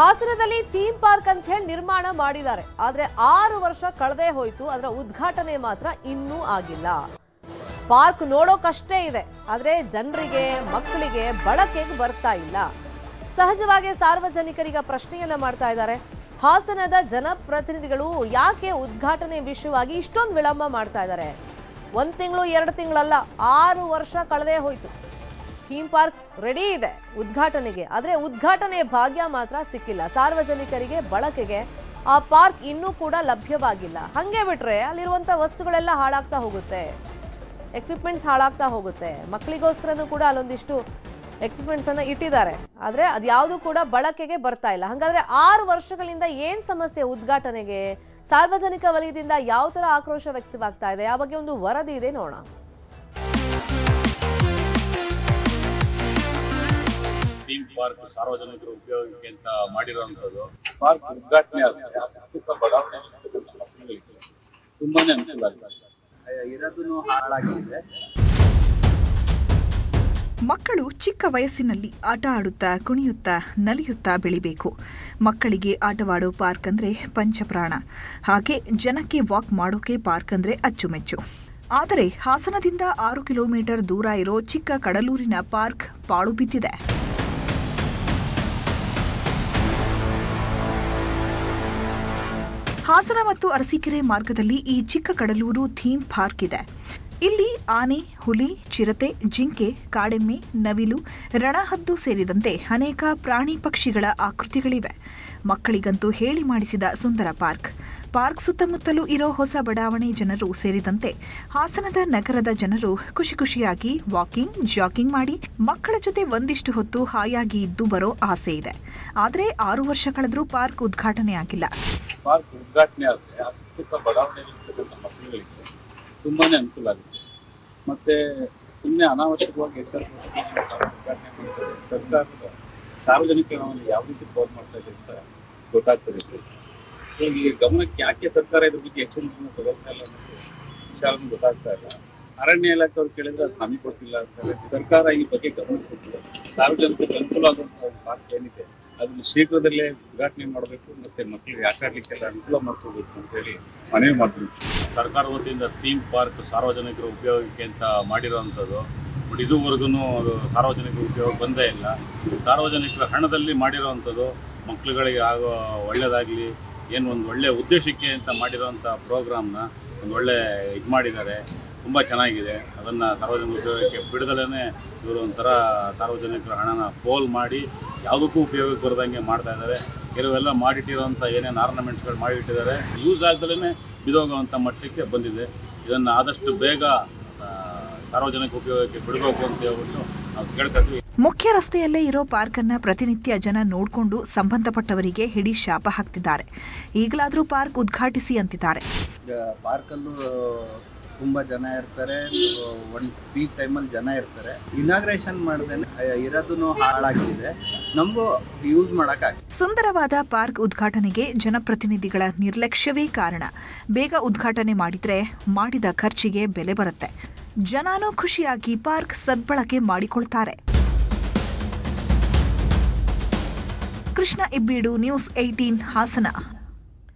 ಹಾಸನದಲ್ಲಿ theme park ಅಂತ ಹೇಳಿ ನಿರ್ಮಾಣ ಮಾಡಿದ್ದಾರೆ. ಆದ್ರೆ 6 ವರ್ಷ ಕಳೆದೇ ಹೋಯ್ತು. ಅದರ ಉದ್ಘಾಟನೆ ಮಾತ್ರ ಇನ್ನೂ ಆಗಿಲ್ಲ. ಪಾರ್ಕ್ ನೋಡೋಕಷ್ಟೇ ಇದೆ, ಆದ್ರೆ ಜನರಿಗೆ ಮಕ್ಕಳಿಗೆ ಬಳಕೆಗೆ ಬರ್ತಾ ಇಲ್ಲ. ಸಹಜವಾಗಿ ಸಾರ್ವಜನಿಕರಿಗೆ ಪ್ರಶ್ನೆಯನ್ನ ಮಾಡ್ತಾ ಇದ್ದಾರೆ. ಹಾಸನದ ಜನಪ್ರತಿನಿಧಿಗಳು ಯಾಕೆ ಉದ್ಘಾಟನೆ ವಿಷಯವಾಗಿ ಇಷ್ಟೊಂದು ವಿಳಂಬ ಮಾಡ್ತಾ ಇದ್ದಾರೆ? 1 ತಿಂಗಳು 2 ತಿಂಗಳಲ್ಲ, 6 ವರ್ಷ ಕಳೆದೇ ಹೋಯ್ತು. ಥೀಮ್ ಪಾರ್ಕ್ ರೆಡಿ ಇದೆ ಉದ್ಘಾಟನೆಗೆ, ಆದ್ರೆ ಉದ್ಘಾಟನೆ ಭಾಗ್ಯ ಮಾತ್ರ ಸಿಕ್ಕಿಲ್ಲ. ಸಾರ್ವಜನಿಕರಿಗೆ ಬಳಕೆಗೆ ಆ ಪಾರ್ಕ್ ಇನ್ನೂ ಕೂಡ ಲಭ್ಯವಾಗಿಲ್ಲ. ಹಂಗೆ ಬಿಟ್ರೆ ಅಲ್ಲಿರುವಂತ ವಸ್ತುಗಳೆಲ್ಲ ಹಾಳಾಗ್ತಾ ಹೋಗುತ್ತೆ, ಎಕ್ವಿಪ್ಮೆಂಟ್ಸ್ ಹಾಳಾಗ್ತಾ ಹೋಗುತ್ತೆ. ಮಕ್ಕಳಿಗೋಸ್ಕರನೂ ಕೂಡ ಅಲ್ಲೊಂದಿಷ್ಟು ಎಕ್ವಿಪ್ಮೆಂಟ್ಸ್ ಅನ್ನ ಇಟ್ಟಿದ್ದಾರೆ, ಆದ್ರೆ ಅದ್ಯಾವುದು ಕೂಡ ಬಳಕೆಗೆ ಬರ್ತಾ ಇಲ್ಲ. ಹಾಗಾದ್ರೆ 6 ವರ್ಷಗಳಿಂದ ಏನ್ ಸಮಸ್ಯೆ ಉದ್ಘಾಟನೆಗೆ? ಸಾರ್ವಜನಿಕ ವಲಯದಿಂದ ಯಾವ ತರ ಆಕ್ರೋಶ ವ್ಯಕ್ತವಾಗ್ತಾ ಇದೆ? ಆ ಬಗ್ಗೆ ಒಂದು ವರದಿ ಇದೆ, ನೋಡೋಣ. ಥೀಮ್ ಪಾರ್ಕ್ ಸಾರ್ವಜನಿಕರ ಉಪಯೋಗಕ್ಕೆ ಅಂತ ಮಾಡಿರುವಂತದ್ದು. ಪಾರ್ಕ್ ಉದ್ಘಾಟನೆ ತುಂಬಾನೇ ಅನುಕೂಲ ಇರೋದನ್ನು ಹಾಳಾಗಿದೆ. ಮಕ್ಕಳು ಚಿಕ್ಕ ವಯಸ್ಸಿನಲ್ಲಿ ಆಟ ಆಡುತ್ತಾ ಕುಣಿಯುತ್ತಾ ನಲಿಯುತ್ತಾ ಬೆಳಿಬೇಕು. ಮಕ್ಕಳಿಗೆ ಆಟವಾಡೋ ಪಾರ್ಕ್ ಅಂದ್ರೆ ಪಂಚಪ್ರಾಣ. ಹಾಗೆ ಜನಕ್ಕೆ ವಾಕ್ ಮಾಡೋಕೆ ಪಾರ್ಕ್ ಅಂದ್ರೆ ಅಚ್ಚುಮೆಚ್ಚು. ಆದರೆ ಹಾಸನದಿಂದ 6 ಕಿಲೋಮೀಟರ್ ದೂರ ಇರೋ ಚಿಕ್ಕ ಕಡಲೂರಿನ ಪಾರ್ಕ್ ಪಾಳು ಬಿದ್ದಿದೆ. ಹಾಸನ ಮತ್ತು ಅರಸೀಕೆರೆ ಮಾರ್ಗದಲ್ಲಿ ಈ ಚಿಕ್ಕ ಕಡಲೂರು ಥೀಮ್ ಪಾರ್ಕ್ ಇದೆ. ಇಲ್ಲಿ ಆನೆ, ಹುಲಿ, ಚಿರತೆ, ಜಿಂಕೆ, ಕಾಡೆಮ್ಮೆ, ನವಿಲು, ರಣಹದ್ದು ಸೇರಿದಂತೆ ಅನೇಕ ಪ್ರಾಣಿ ಪಕ್ಷಿಗಳ ಆಕೃತಿಗಳಿವೆ. ಮಕ್ಕಳಿಗಂತೂ ಹೇಳಿ ಮಾಡಿಸಿದ ಸುಂದರ ಪಾರ್ಕ್ ಸುತ್ತಮುತ್ತಲೂ ಇರೋ ಹೊಸ ಬಡಾವಣೆ ಜನರು ಸೇರಿದಂತೆ ಹಾಸನದ ನಗರದ ಜನರು ಖುಷಿಯಾಗಿ ವಾಕಿಂಗ್, ಜಾಗಿಂಗ್ ಮಾಡಿ ಮಕ್ಕಳ ಜೊತೆ ಒಂದಿಷ್ಟು ಹೊತ್ತು ಹಾಯಾಗಿ ಇದ್ದು ಬರೋ ಆಸೆ ಇದೆ. ಆದರೆ 6 ವರ್ಷ ಕಳೆದ್ರೂ ಪಾರ್ಕ್ ಉದ್ಘಾಟನೆ ಆಗಿಲ್ಲ. ಪಾರ್ಕ್ ಉದ್ಘಾಟನೆ ಆದ್ರೆ ಆ ಸುತ್ತ ಬಡಾವಣೆ ಮಕ್ಕಳಿಗೆ ತುಂಬಾನೇ ಅನುಕೂಲ ಆಗುತ್ತೆ. ಮತ್ತೆ ಸುಮ್ಮನೆ ಅನಾವಶ್ಯಕವಾಗಿ ಉದ್ಘಾಟನೆ ಮಾಡ್ತಾರೆ. ಸರ್ಕಾರದ ಸಾರ್ವಜನಿಕರನ್ನು ಯಾವ ರೀತಿ ಫೋನ್ ಮಾಡ್ತಾ ಇದೆ ಅಂತ ಗೊತ್ತಾಗ್ತದೆ. ಈಗ ಗಮನಕ್ಕೆ ಯಾಕೆ ಸರ್ಕಾರ ಇದ್ರ ಬಗ್ಗೆ ಎಚ್ಚರಿಕೆಯನ್ನು ತಗೊಳ್ತಾ ಇಲ್ಲ ಅನ್ನೋದು ವಿಚಾರ ಗೊತ್ತಾಗ್ತಾ ಇಲ್ಲ. ಅರಣ್ಯ ಇಲಾಖೆ ಅವ್ರು ಕೇಳಿದ್ರೆ ಅದು ನಮಗೆ ಗೊತ್ತಿಲ್ಲ ಅಂತಾರೆ. ಸರ್ಕಾರ ಈ ಬಗ್ಗೆ ಗಮನ ಕೊಟ್ಟಿಲ್ಲ. ಸಾರ್ವಜನಿಕರಿಗೆ ಅನುಕೂಲ ಆಗುವಂತಹ ಒಂದು ಪಾರ್ಕ್ ಏನಿದೆ ಅದನ್ನು ಶೀಘ್ರದಲ್ಲೇ ಉದ್ಘಾಟನೆ ಮಾಡಬೇಕು, ಮತ್ತೆ ಮಕ್ಕಳಿಗೆ ಆಟಾಡ್ಲಿಕ್ಕೆಲ್ಲ ಅನುಕೂಲ ಮಾಡ್ಕೋಬೇಕು ಅಂತ ಹೇಳಿ ಮನವಿ ಮಾಡ್ತೀವಿ. ಸರ್ಕಾರ ವತಿಯಿಂದ ಥೀಮ್ ಪಾರ್ಕ್ ಸಾರ್ವಜನಿಕರ ಉಪಯೋಗಕ್ಕೆ ಅಂತ ಮಾಡಿರುವಂಥದ್ದು. ಬಟ್ ಇದುವರೆಗೂ ಅದು ಸಾರ್ವಜನಿಕರ ಉಪಯೋಗ ಬಂದೇ ಇಲ್ಲ. ಸಾರ್ವಜನಿಕರ ಹಣದಲ್ಲಿ ಮಾಡಿರುವಂಥದ್ದು, ಮಕ್ಕಳುಗಳಿಗೆ ಆಗೋ ಒಳ್ಳೆಯದಾಗಲಿ, ಏನು ಒಂದು ಒಳ್ಳೆಯ ಉದ್ದೇಶಕ್ಕೆ ಅಂತ ಮಾಡಿರೋಂಥ ಪ್ರೋಗ್ರಾಮ್ನ ಒಂದು ಒಳ್ಳೆ ಇದು ಮಾಡಿದ್ದಾರೆ. ತುಂಬ ಚೆನ್ನಾಗಿದೆ. ಅದನ್ನು ಸಾರ್ವಜನಿಕ ಉಪಯೋಗಕ್ಕೆ ಬಿಡದಲೇ ಇವರು ಒಂಥರ ಸಾರ್ವಜನಿಕರ ಹಣನ ಪೋಲ್ ಮಾಡಿ ಯಾವುದಕ್ಕೂ ಉಪಯೋಗಕ್ಕೆ ಬರದಂಗೆ ಮಾಡ್ತಾ ಇದ್ದಾರೆ. ಕೆಲವೆಲ್ಲ ಮಾಡಿಟ್ಟಿರೋಂಥ ಏನೇನು ಆರ್ನಮೆಂಟ್ಸ್ಗಳು ಮಾಡಿಟ್ಟಿದ್ದಾರೆ, ಯೂಸ್ ಆಗದಲೇ ಬಿದೋಗುವಂಥ ಮಟ್ಟಕ್ಕೆ ಬಂದಿದೆ. ಇದನ್ನು ಆದಷ್ಟು ಬೇಗ ಸಾರ್ವಜನಿಕ ಉಪಯೋಗಕ್ಕೆ ಬಿಡಬೇಕು ಅಂತ ಹೇಳ್ಬಿಟ್ಟು ನಾವು ಕೇಳ್ಕೊತೀವಿ. ಮುಖ್ಯ ರಸ್ತೆಯಲ್ಲೇ ಇರೋ ಪಾರ್ಕ್ ಅನ್ನ ಪ್ರತಿನಿತ್ಯ ಜನ ನೋಡಿಕೊಂಡು ಸಂಬಂಧಪಟ್ಟವರಿಗೆ ಹಿಡಿ ಶಾಪ ಹಾಕ್ತಿದ್ದಾರೆ. ಈಗಲಾದರೂ ಪಾರ್ಕ್ ಉದ್ಘಾಟಿಸಿ ಅಂತಿದ್ದಾರೆ. ಪಾರ್ಕಲ್ಲೂ ತುಂಬಾ ಜನ ಇರ್ತಾರೆ, ಒಂದು ಪೀಕ್ ಟೈಮಲ್ಲಿ ಜನ ಇರ್ತಾರೆ. ಇನಾಗ್ರೇಷನ್ ಮಾಡ್ದೇನೆ ಇರೋದನ್ನು ಹಾಳಾಗಿದೆ, ನಮಗೂ ಯೂಸ್ ಮಾಡೋಕ್ಕಾಗಿ. ಸುಂದರವಾದ ಪಾರ್ಕ್ ಉದ್ಘಾಟನೆಗೆ ಜನಪ್ರತಿನಿಧಿಗಳ ನಿರ್ಲಕ್ಷ್ಯವೇ ಕಾರಣ. ಬೇಗ ಉದ್ಘಾಟನೆ ಮಾಡಿದ್ರೆ ಮಾಡಿದ ಖರ್ಚಿಗೆ ಬೆಲೆ ಬರುತ್ತೆ. ಜನನೂ ಖುಷಿಯಾಗಿ ಪಾರ್ಕ್ ಸದ್ಬಳಕೆ ಮಾಡಿಕೊಳ್ತಾರೆ. ಕೃಷ್ಣ ಇಬ್ಬೀಡು, ನ್ಯೂಸ್ 18 ಹಾಸನ.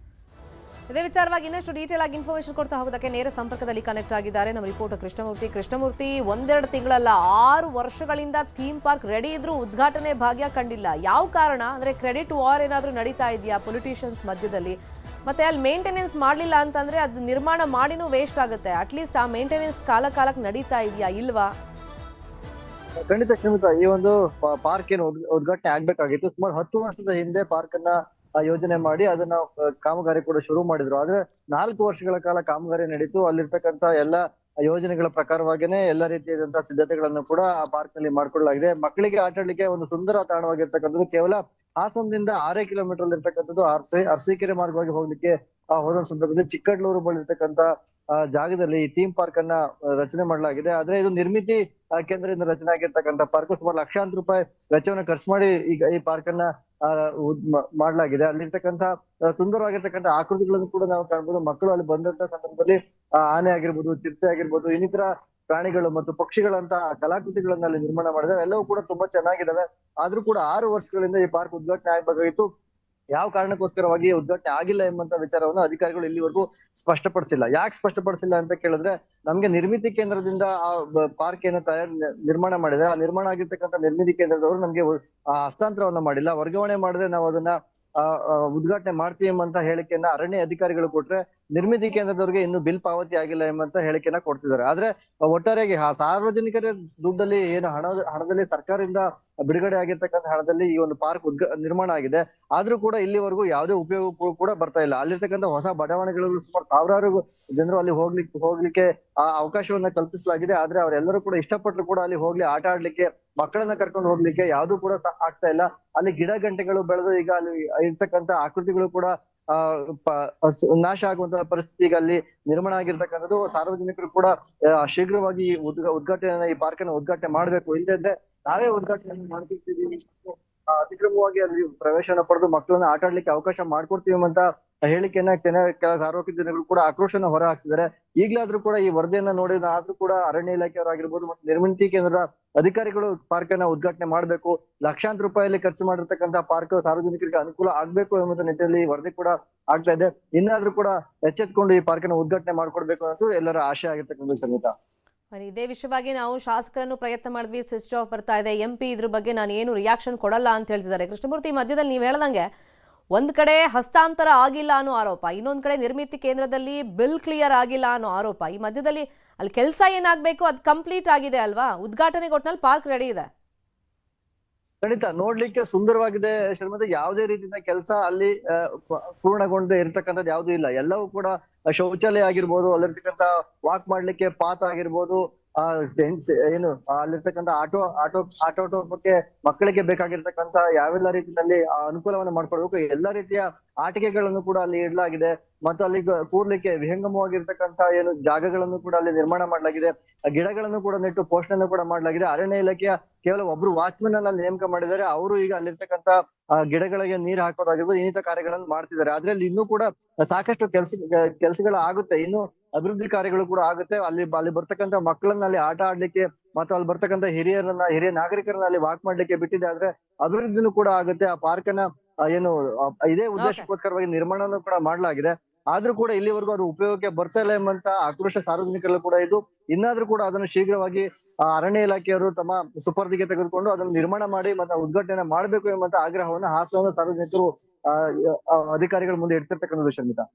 ಇದೇ ವಿಚಾರವಾಗಿ ಇನ್ನಷ್ಟು ಡೀಟೇಲ್ ಆಗಿ ಇನ್ಫಾರ್ಮೇಶನ್ ಕೊಡ್ತಾ ಹೋಗೋದಕ್ಕೆ ನೇರ ಸಂಪರ್ಕದಲ್ಲಿ ಕನೆಕ್ಟ್ ಆಗಿದ್ದಾರೆ ನಮ್ಮ ರಿಪೋರ್ಟರ್ ಕೃಷ್ಣಮೂರ್ತಿ. 1-2 ತಿಂಗಳಲ್ಲ, 6 ವರ್ಷಗಳಿಂದ ಥೀಮ್ ಪಾರ್ಕ್ ರೆಡಿ ಇದ್ರೂ ಉದ್ಘಾಟನೆ ಭಾಗ್ಯ ಕಂಡಿಲ್ಲ. ಯಾವ ಕಾರಣ ಅಂದ್ರೆ ಕ್ರೆಡಿಟ್ ವಾರ್ ಏನಾದ್ರೂ ನಡೀತಾ ಇದೆಯಾ ಪೊಲಿಟಿಷಿಯನ್ಸ್ ಮಧ್ಯದಲ್ಲಿ? ಮತ್ತೆ ಅಲ್ಲಿ ಮೇಂಟೆನೆನ್ಸ್ ಮಾಡಲಿಲ್ಲ ಅಂತಂದ್ರೆ ಅದು ನಿರ್ಮಾಣ ಮಾಡಿನೂ ವೇಸ್ಟ್ ಆಗುತ್ತೆ. ಅಟ್ಲೀಸ್ಟ್ ಆ ಮೇಂಟೆನೆನ್ಸ್ ಕಾಲಕ್ಕೆ ನಡೀತಾ ಇದೆಯಾ ಇಲ್ವಾ? ಖಂಡಿತ ಶ್ರೀಮಿತ, ಈ ಒಂದು ಪಾರ್ಕ್ ಏನು ಉದ್ಘಾಟನೆ ಆಗ್ಬೇಕಾಗಿತ್ತು. ಸುಮಾರು 10 ವರ್ಷದ ಹಿಂದೆ ಪಾರ್ಕ್ ಅನ್ನ ಯೋಜನೆ ಮಾಡಿ ಅದನ್ನ ಕಾಮಗಾರಿ ಕೂಡ ಶುರು ಮಾಡಿದ್ರು. ಆದ್ರೆ 4 ವರ್ಷಗಳ ಕಾಲ ಕಾಮಗಾರಿ ನಡೀತು. ಅಲ್ಲಿರ್ತಕ್ಕಂತ ಎಲ್ಲ ಯೋಜನೆಗಳ ಪ್ರಕಾರವಾಗಿನೇ ಎಲ್ಲ ರೀತಿಯಾದಂತಹ ಸಿದ್ಧತೆಗಳನ್ನು ಕೂಡ ಆ ಪಾರ್ಕ್ ನಲ್ಲಿ ಮಾಡ್ಕೊಳ್ಳಲಾಗಿದೆ. ಮಕ್ಕಳಿಗೆ ಆಟಾಡ್ಲಿಕ್ಕೆ ಒಂದು ಸುಂದರ ತಾಣವಾಗಿರ್ತಕ್ಕಂಥದ್ದು ಕೇವಲ ಹಾಸನದಿಂದ 6 ಕಿಲೋಮೀಟರ್ ಅಲ್ಲಿ ಇರ್ತಕ್ಕಂಥದ್ದು. ಅರಸೀಕೆರೆ ಮಾರ್ಗವಾಗಿ ಹೋಗ್ಲಿಕ್ಕೆ ಹೋದ ಸಂದರ್ಭದಲ್ಲಿ ಚಿಕ್ಕಡ್ಲೂರು ಬಳಿ ಇರ್ತಕ್ಕಂತ ಜಾಗದಲ್ಲಿ ಈ ಥೀಮ್ ಪಾರ್ಕ್ ಅನ್ನ ರಚನೆ ಮಾಡಲಾಗಿದೆ. ಆದ್ರೆ ಇದು ನಿರ್ಮಿತಿ ಕೇಂದ್ರದಿಂದ ರಚನೆ ಆಗಿರ್ತಕ್ಕಂಥ ಪಾರ್ಕ್. ಸುಮಾರು ಲಕ್ಷಾಂತರ ರೂಪಾಯಿ ವೆಚ್ಚವನ್ನು ಖರ್ಚು ಮಾಡಿ ಈಗ ಈ ಪಾರ್ಕ್ ಅನ್ನ ಮಾಡಲಾಗಿದೆ. ಅಲ್ಲಿರ್ತಕ್ಕಂಥ ಸುಂದರವಾಗಿರ್ತಕ್ಕಂಥ ಆಕೃತಿಗಳನ್ನು ಕೂಡ ನಾವು ಕಾಣ್ಬೋದು. ಮಕ್ಕಳು ಅಲ್ಲಿ ಬಂದಂತ ಸಂದರ್ಭದಲ್ಲಿ ಆನೆ ಆಗಿರ್ಬೋದು, ಚಿರತೆ ಆಗಿರ್ಬೋದು, ಇನ್ನಿತರ ಪ್ರಾಣಿಗಳು ಮತ್ತು ಪಕ್ಷಿಗಳಂತ ಕಲಾಕೃತಿಗಳನ್ನ ಅಲ್ಲಿ ನಿರ್ಮಾಣ ಮಾಡಿದ್ದಾರೆ. ಎಲ್ಲವೂ ಕೂಡ ತುಂಬಾ ಚೆನ್ನಾಗಿದ್ದಾವೆ. ಆದ್ರೂ ಕೂಡ 6 ವರ್ಷಗಳಿಂದ ಈ ಪಾರ್ಕ್ ಉದ್ಘಾಟನೆ ಆಗ್ಬೇಕಾಗಿತ್ತು. ಯಾವ ಕಾರಣಕ್ಕೋಸ್ಕರವಾಗಿ ಉದ್ಘಾಟನೆ ಆಗಿಲ್ಲ ಎಂಬಂತ ವಿಚಾರವನ್ನು ಅಧಿಕಾರಿಗಳು ಇಲ್ಲಿವರೆಗೂ ಸ್ಪಷ್ಟಪಡಿಸಿಲ್ಲ. ಯಾಕೆ ಸ್ಪಷ್ಟಪಡಿಸಿಲ್ಲ ಅಂತ ಕೇಳಿದ್ರೆ, ನಮ್ಗೆ ನಿರ್ಮಿತಿ ಕೇಂದ್ರದಿಂದ ಆ ಪಾರ್ಕ್ ಏನು ನಿರ್ಮಾಣ ಮಾಡಿದ್ರೆ, ಆ ನಿರ್ಮಾಣ ಆಗಿರ್ತಕ್ಕಂಥ ನಿರ್ಮಿತಿ ಕೇಂದ್ರದವರು ನಮ್ಗೆ ಹಸ್ತಾಂತರವನ್ನ ಮಾಡಿಲ್ಲ. ವರ್ಗಾವಣೆ ಮಾಡಿದ್ರೆ ನಾವು ಅದನ್ನ ಉದ್ಘಾಟನೆ ಮಾಡ್ತೀವಿ ಎಂಬಂತ ಹೇಳಿಕೆಯನ್ನ ಅರಣ್ಯ ಅಧಿಕಾರಿಗಳು ಕೊಟ್ರೆ, ನಿರ್ಮಿತಿ ಕೇಂದ್ರದವ್ರಿಗೆ ಇನ್ನು ಬಿಲ್ ಪಾವತಿ ಆಗಿಲ್ಲ ಎಂಬಂತ ಹೇಳಿಕೆಯನ್ನ ಕೊಡ್ತಿದ್ದಾರೆ. ಆದ್ರೆ ಒಟ್ಟಾರೆಯಾಗಿ ಸಾರ್ವಜನಿಕರ ದುಡ್ಡಲ್ಲಿ ಏನು ಹಣದಲ್ಲಿ ಸರ್ಕಾರದಿಂದ ಬಿಡುಗಡೆ ಆಗಿರ್ತಕ್ಕಂಥ ಹಣದಲ್ಲಿ ಈ ಒಂದು ಪಾರ್ಕ್ ನಿರ್ಮಾಣ ಆಗಿದೆ. ಆದ್ರೂ ಕೂಡ ಇಲ್ಲಿವರೆಗೂ ಯಾವುದೇ ಉಪಯೋಗ ಕೂಡ ಬರ್ತಾ ಇಲ್ಲ. ಅಲ್ಲಿರ್ತಕ್ಕಂಥ ಹೊಸ ಬಡಾವಣೆಗಳು ಸುಮಾರು ಸಾವಿರಾರು ಜನರು ಅಲ್ಲಿ ಹೋಗ್ಲಿಕ್ಕೆ ಆ ಅವಕಾಶವನ್ನ ಕಲ್ಪಿಸಲಾಗಿದೆ. ಆದ್ರೆ ಅವರೆಲ್ಲರೂ ಕೂಡ ಇಷ್ಟಪಟ್ಟರು ಕೂಡ ಅಲ್ಲಿ ಹೋಗ್ಲಿ ಆಟ ಆಡ್ಲಿಕ್ಕೆ, ಮಕ್ಕಳನ್ನ ಕರ್ಕೊಂಡು ಹೋಗ್ಲಿಕ್ಕೆ ಯಾವ್ದು ಕೂಡ ಆಗ್ತಾ ಇಲ್ಲ. ಅಲ್ಲಿ ಗಿಡ ಗಂಟೆಗಳು ಬೆಳೆದು ಈಗ ಅಲ್ಲಿ ಇರ್ತಕ್ಕಂಥ ಆಕೃತಿಗಳು ಕೂಡ ನಾಶ ಆಗುವಂತಹ ಪರಿಸ್ಥಿತಿ ಈಗ ಅಲ್ಲಿ ನಿರ್ಮಾಣ ಆಗಿರ್ತಕ್ಕಂಥದ್ದು. ಸಾರ್ವಜನಿಕರು ಕೂಡ ಶೀಘ್ರವಾಗಿ ಉದ್ಘಾಟನೆ ಈ ಪಾರ್ಕ್ ಅನ್ನು ಉದ್ಘಾಟನೆ ಮಾಡ್ಬೇಕು, ಇಲ್ಲದಿದ್ರೆ ನಾವೇ ಉದ್ಘಾಟನೆ ಮಾಡ್ತಿರ್ತೀವಿ, ಅತಿಕ್ರಮವಾಗಿ ಅಲ್ಲಿ ಪ್ರವೇಶನ ಪಡೆದು ಮಕ್ಕಳನ್ನ ಆಟ ಆಡ್ಲಿಕ್ಕೆ ಅವಕಾಶ ಮಾಡ್ಕೊಡ್ತೀವಿ ಅಂತ ಹೇಳಿಕೆಯನ್ನ ಕೆಲ ಸಾರ್ವಜನಿಕ ಜನಗಳು ಕೂಡ ಆಕ್ರೋಶನ ಹೊರ ಹಾಕ್ತಿದ್ದಾರೆ. ಈಗ್ಲಾದ್ರೂ ಕೂಡ ಈ ವರದಿಯನ್ನ ನೋಡಿದ ಆದ್ರೂ ಕೂಡ ಅರಣ್ಯ ಇಲಾಖೆಯವರಾಗಿರ್ಬೋದು ಮತ್ತು ನಿರ್ಮಿತಿ ಕೇಂದ್ರದ ಅಧಿಕಾರಿಗಳು ಪಾರ್ಕ್ ಅನ್ನ ಉದ್ಘಾಟನೆ ಮಾಡ್ಬೇಕು, ಲಕ್ಷಾಂತರ ರೂಪಾಯಿಯಲ್ಲಿ ಖರ್ಚು ಮಾಡಿರ್ತಕ್ಕಂಥ ಪಾರ್ಕ್ ಸಾರ್ವಜನಿಕರಿಗೆ ಅನುಕೂಲ ಆಗ್ಬೇಕು ಎಂಬ ನಿಟ್ಟಿನಲ್ಲಿ ವರದಿ ಕೂಡ ಆಗ್ತಾ ಇದೆ. ಇನ್ನಾದ್ರೂ ಕೂಡ ಎಚ್ಚೆತ್ಕೊಂಡು ಈ ಪಾರ್ಕ್ ಅನ್ನ ಉದ್ಘಾಟನೆ ಮಾಡ್ಕೊಡ್ಬೇಕು ಅನ್ನೋದು ಎಲ್ಲರ ಆಶೆ ಆಗಿರ್ತಕ್ಕಂಥ ಸಂಗೀತ. ಇದೇ ವಿಷಯವಾಗಿ ನಾವು ಶಾಸಕರನ್ನು ಪ್ರಯತ್ನ ಮಾಡಿದ್ವಿ, ಸ್ವಿಚ್ ಆಫ್ ಬರ್ತಾ ಇದೆ. MP ಇದ್ರ ಬಗ್ಗೆ ನಾನು ಏನು ರಿಯಾಕ್ಷನ್ ಕೊಡಲ್ಲ ಅಂತ ಹೇಳ್ತಿದ್ದಾರೆ. ಕೃಷ್ಣಮೂರ್ತಿ, ಮಧ್ಯದಲ್ಲಿ ನೀವು ಹೇಳ್ದಂಗೆ ಒಂದ್ ಕಡೆ ಹಸ್ತಾಂತರ ಆಗಿಲ್ಲ ಅನ್ನೋ ಆರೋಪ, ಇನ್ನೊಂದ್ ಕಡೆ ನಿರ್ಮಿತಿ ಕೇಂದ್ರದಲ್ಲಿ ಬಿಲ್ ಕ್ಲಿಯರ್ ಆಗಿಲ್ಲ ಅನ್ನೋ ಆರೋಪ. ಈ ಮಧ್ಯದಲ್ಲಿ ಅಲ್ಲಿ ಕೆಲಸ ಏನಾಗಬೇಕು ಅದು ಕಂಪ್ಲೀಟ್ ಆಗಿದೆ ಅಲ್ವಾ? ಉದ್ಘಾಟನೆಗೆ ಒಟ್ಟಿನಲ್ಲಿ ಪಾರ್ಕ್ ರೆಡಿ ಇದೆ. ಖಂಡಿತ ನೋಡ್ಲಿಕ್ಕೆ ಸುಂದರವಾಗಿದೆ ಶ್ರೀಮತಿ. ಯಾವುದೇ ರೀತಿಯ ಕೆಲಸ ಅಲ್ಲಿ ಪೂರ್ಣಗೊಂಡೇ ಇರ್ತಕ್ಕಂಥದ್ದು ಯಾವುದೂ ಇಲ್ಲ. ಎಲ್ಲವೂ ಕೂಡ ಶೌಚಾಲಯ ಆಗಿರ್ಬೋದು, ಅಲ್ಲಿರ್ತಕ್ಕಂಥ ವಾಕ್ ಮಾಡ್ಲಿಕ್ಕೆ ಪಾತ್ ಆಗಿರ್ಬೋದು, ಏನು ಅಲ್ಲಿರ್ತಕ್ಕಂಥ ಆಟೋಟೋಪಕ್ಕೆ ಮಕ್ಕಳಿಗೆ ಬೇಕಾಗಿರ್ತಕ್ಕಂಥ ಯಾವೆಲ್ಲ ರೀತಿಯಲ್ಲಿ ಅನುಕೂಲವನ್ನು ಮಾಡ್ಕೊಡ್ಬೇಕು, ಎಲ್ಲಾ ರೀತಿಯ ಆಟಿಕೆಗಳನ್ನು ಕೂಡ ಅಲ್ಲಿ ಇಡಲಾಗಿದೆ. ಮತ್ತು ಅಲ್ಲಿ ಕೂರ್ಲಿಕ್ಕೆ ವಿಹಂಗಮವಾಗಿರ್ತಕ್ಕಂಥ ಏನು ಜಾಗಗಳನ್ನು ಕೂಡ ಅಲ್ಲಿ ನಿರ್ಮಾಣ ಮಾಡಲಾಗಿದೆ. ಗಿಡಗಳನ್ನು ಕೂಡ ನೆಟ್ಟು ಪೋಷಣೆಯನ್ನು ಕೂಡ ಮಾಡಲಾಗಿದೆ. ಅರಣ್ಯ ಇಲಾಖೆಯ ಕೇವಲ ಒಬ್ರು ವಾಚ್ಮನ್ ಅನ್ನ ಅಲ್ಲಿ ನೇಮಕ ಮಾಡಿದ್ದಾರೆ. ಅವರು ಈಗ ಅಲ್ಲಿರ್ತಕ್ಕಂಥ ಗಿಡಗಳಿಗೆ ನೀರು ಹಾಕೋದಾಗಿರ್ಬೋದು, ಇನ್ನಿತ ಕಾರ್ಯಗಳನ್ನು ಮಾಡ್ತಿದ್ದಾರೆ. ಅದ್ರಲ್ಲಿ ಇನ್ನೂ ಕೂಡ ಸಾಕಷ್ಟು ಕೆಲಸಗಳು ಆಗುತ್ತೆ, ಇನ್ನು ಅಭಿವೃದ್ಧಿ ಕಾರ್ಯಗಳು ಕೂಡ ಆಗುತ್ತೆ. ಅಲ್ಲಿ ಬರ್ತಕ್ಕಂಥ ಮಕ್ಕಳನ್ನ ಅಲ್ಲಿ ಆಟ ಆಡ್ಲಿಕ್ಕೆ ಮತ್ತು ಅಲ್ಲಿ ಬರ್ತಕ್ಕಂಥ ಹಿರಿಯ ನಾಗರಿಕರನ್ನ ಅಲ್ಲಿ ವಾಕ್ ಮಾಡ್ಲಿಕ್ಕೆ ಬಿಟ್ಟಿದೆ. ಆದ್ರೆ ಅಭಿವೃದ್ಧಿನೂ ಕೂಡ ಆಗುತ್ತೆ. ಆ ಪಾರ್ಕ್ ಅನ್ನ ಏನು ಇದೇ ಉದ್ದೇಶಕ್ಕೋಸ್ಕರವಾಗಿ ನಿರ್ಮಾಣನೂ ಕೂಡ ಮಾಡಲಾಗಿದೆ. ಆದ್ರೂ ಕೂಡ ಇಲ್ಲಿವರೆಗೂ ಅದು ಉಪಯೋಗಕ್ಕೆ ಬರ್ತಾ ಇಲ್ಲ ಎಂಬಂತ ಆಕ್ರೋಶ ಸಾರ್ವಜನಿಕರಲ್ಲೂ ಕೂಡ ಇದು. ಇನ್ನಾದ್ರೂ ಕೂಡ ಅದನ್ನು ಶೀಘ್ರವಾಗಿ ಅರಣ್ಯ ಇಲಾಖೆಯವರು ತಮ್ಮ ಸುಪರ್ದಿಗೆ ತೆಗೆದುಕೊಂಡು ಅದನ್ನು ನಿರ್ಮಾಣ ಮಾಡಿ ಮತ್ತೆ ಉದ್ಘಾಟನೆ ಮಾಡಬೇಕು ಎಂಬಂತ ಆಗ್ರಹವನ್ನು ಹಾಸನ ಸಾರ್ವಜನಿಕರು ಅಧಿಕಾರಿಗಳ ಮುಂದೆ ಇಡ್ತಿರ್ತಕ್ಕಂಥದ್ದು ಶಮಿತಾ.